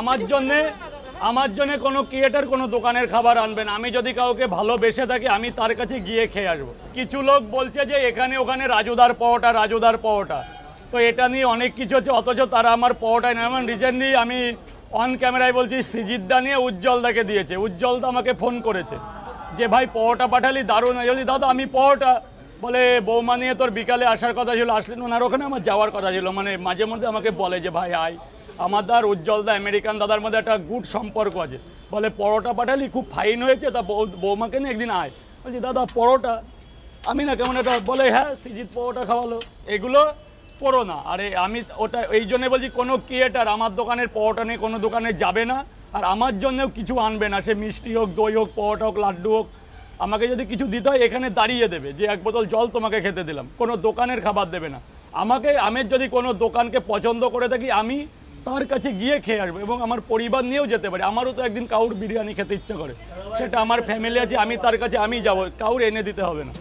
আমার জন্য কোনো ক্রিয়েটার কোনো দোকানের খাবার আনবেন। আমি যদি কাউকে ভালোবেসে থাকি আমি তার কাছে গিয়ে খেয়ে আসবো। কিছু লোক বলছে যে এখানে ওখানে রাজুদার পরোটা, তো এটা নিয়ে অনেক কিছু হচ্ছে, অথচ তারা আমার পরোটায় না। এমন রিসেন্টলি আমি অন ক্যামেরায় বলছি, সৃজিতদা নিয়ে উজ্জ্বলদাকে দিয়েছে। উজ্জ্বলদা আমাকে ফোন করেছে যে ভাই পরোটা পাঠালি, দারুণ। বলি দাদা আমি পরোটা, বলে বৌমা নিয়ে তোর বিকালে আসার কথা ছিল, আসলেন ওনার ওখানে আমার যাওয়ার কথা ছিল। মানে মাঝে মধ্যে আমাকে বলে যে ভাই আয়। আমার আর উজ্জ্বলদা আমেরিকান দাদার মধ্যে একটা গুড সম্পর্ক আছে। বলে পরোটা পাঠালি, খুব ফাইন হয়েছে, তা বৌমাকে নিয়ে একদিন আয়। বলছি দাদা পরোটা, আমি না কেমন একটা, বলে হ্যাঁ সৃজিত পরোটা খাওয়ালো। এগুলো করো না। আরে আমি ওটা এই জন্যে বলছি, কোনো ক্রিয়েটার আমার দোকানের পরোটা নিয়ে কোনো দোকানে যাবে না, আর আমার জন্যও কিছু আনবে না। সে মিষ্টি হোক, দই হোক, পরোটা হোক, লাড্ডু হোক, আমাকে যদি কিছু দিতে হয় এখানে দাঁড়িয়ে দেবে যে এক বোতল জল তোমাকে খেতে দিলাম। কোনো দোকানের খাবার দেবে না আমাকে। আমি যদি কোনো দোকানকে পছন্দ করে থাকি আমি তার কাছে গিয়ে খেয়ে আসবো, এবং আমার পরিবার নিয়েও যেতে পারি। আমারও তো একদিন কাউর বিরিয়ানি খেতে ইচ্ছা করে, সেটা আমার ফ্যামিলি আছে, আমি তার কাছে আমি যাবো, কাউর এনে দিতে হবে না।